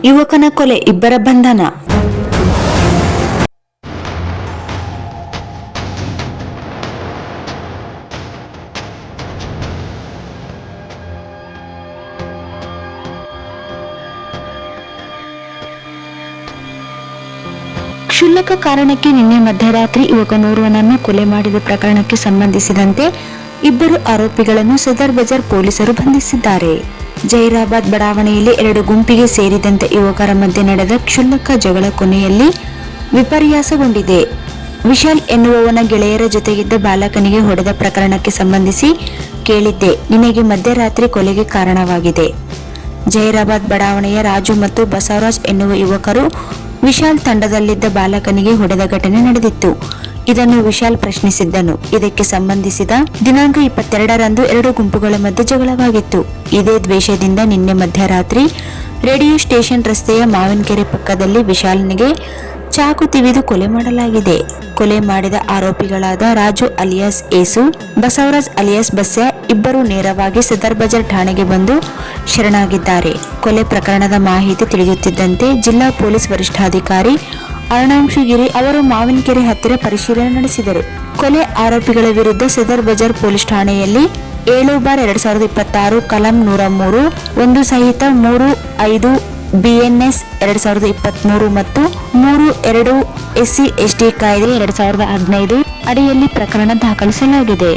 ಯುವಕನ ಕೊಲೆ, ಇಬ್ಬರ ಬಂಧನ. ಕ್ಷುಲ್ಲಕ ಕಾರಣಕ್ಕೆ ನಿನ್ನೆ ಮಧ್ಯರಾತ್ರಿ ಯುವಕನೋರ್ವನನ್ನು ಕೊಲೆ ಮಾಡಿದ ಪ್ರಕರಣಕ್ಕೆ ಸಂಬಂಧಿಸಿದಂತೆ ಇಬ್ಬರು ಆರೋಪಿಗಳನ್ನು ಸದರ್ ಬಜಾರ್ ಪೊಲೀಸರು ಬಂಧಿಸಿದ್ದಾರೆ. ಜೈರಾಬಾದ್ ಬಡಾವಣೆಯಲ್ಲಿ ಎರಡು ಗುಂಪಿಗೆ ಸೇರಿದಂತೆ ಯುವಕರ ಮಧ್ಯೆ ನಡೆದ ಕ್ಷುಲ್ಲಕ ಜಗಳ ಕೊನೆಯಲ್ಲಿ ವಿಪರ್ಯಾಸಗೊಂಡಿದೆ. ವಿಶಾಲ್ ಎನ್ನುವವನ ಗೆಳೆಯರ ಜೊತೆಗಿದ್ದ ಬಾಲಕನಿಗೆ ಹೊಡೆದ ಪ್ರಕರಣಕ್ಕೆ ಸಂಬಂಧಿಸಿ ಕೇಳಿದ್ದೆ, ನಿನಗೆ ಮಧ್ಯರಾತ್ರಿ ಕೊಲೆಗೆ ಕಾರಣವಾಗಿದೆ. ಜೈರಾಬಾದ್ ಬಡಾವಣೆಯ ರಾಜು ಮತ್ತು ಬಸವರಾಜ್ ಎನ್ನುವ ಯುವಕರು ವಿಶಾಲ್ ತಂಡದಲ್ಲಿದ್ದ ಬಾಲಕನಿಗೆ ಹೊಡೆದ ಘಟನೆ ನಡೆದಿತ್ತು. ಇದನ್ನು ವಿಶಾಲ್ ಪ್ರಶ್ನಿಸಿದ್ದನು. ಇದಕ್ಕೆ ಸಂಬಂಧಿಸಿದ ದಿನಾಂಕ 22ರಂದು ಎರಡು ಗುಂಪುಗಳ ಮಧ್ಯೆ ಜಗಳವಾಗಿತ್ತು. ಇದೇ ದ್ವೇಷದಿಂದ ನಿನ್ನೆ ಮಧ್ಯರಾತ್ರಿ ರೇಡಿಯೋ ಸ್ಟೇಷನ್ ರಸ್ತೆಯ ಮಾವಿನಕೆರೆ ಪಕ್ಕದಲ್ಲಿ ವಿಶಾಲ್ನಿಗೆ ಚಾಕು ತಿವಿದು ಕೊಲೆ ಮಾಡಲಾಗಿದೆ. ಕೊಲೆ ಮಾಡಿದ ಆರೋಪಿಗಳಾದ ರಾಜು ಅಲಿಯಾಸ್ ಏಸು, ಬಸವರಾಜ್ ಅಲಿಯಾಸ್ ಬಸ್ಯ ಇಬ್ಬರು ನೇರವಾಗಿ ಸದರ್ ಬಜಾರ್ ಠಾಣೆಗೆ ಬಂದು ಶರಣಾಗಿದ್ದಾರೆ. ಕೊಲೆ ಪ್ರಕರಣದ ಮಾಹಿತಿ ತಿಳಿಯುತ್ತಿದ್ದಂತೆ ಜಿಲ್ಲಾ ಪೊಲೀಸ್ ವರಿಷ್ಠಾಧಿಕಾರಿ ಅರುಣಾಂಶುಗಿರಿ ಅವರು ಮಾವಿನಕೆರೆ ಹತ್ತಿರ ಪರಿಶೀಲನೆ ನಡೆಸಿದರು. ಕೊಲೆ ಆರೋಪಿಗಳ ವಿರುದ್ಧ ಸದರ್ ಬಜಾರ್ ಪೊಲೀಸ್ ಠಾಣೆಯಲ್ಲಿ 7/2026 ಕಲಂ 103 1 ಸಹಿತ 3-5 BNS 2023 ಮತ್ತು 3-2 SC/ST ಕಾಯ್ದೆ 2015 ಅಡಿಯಲ್ಲಿ ಪ್ರಕರಣ ದಾಖಲಿಸಲಾಗಿದೆ.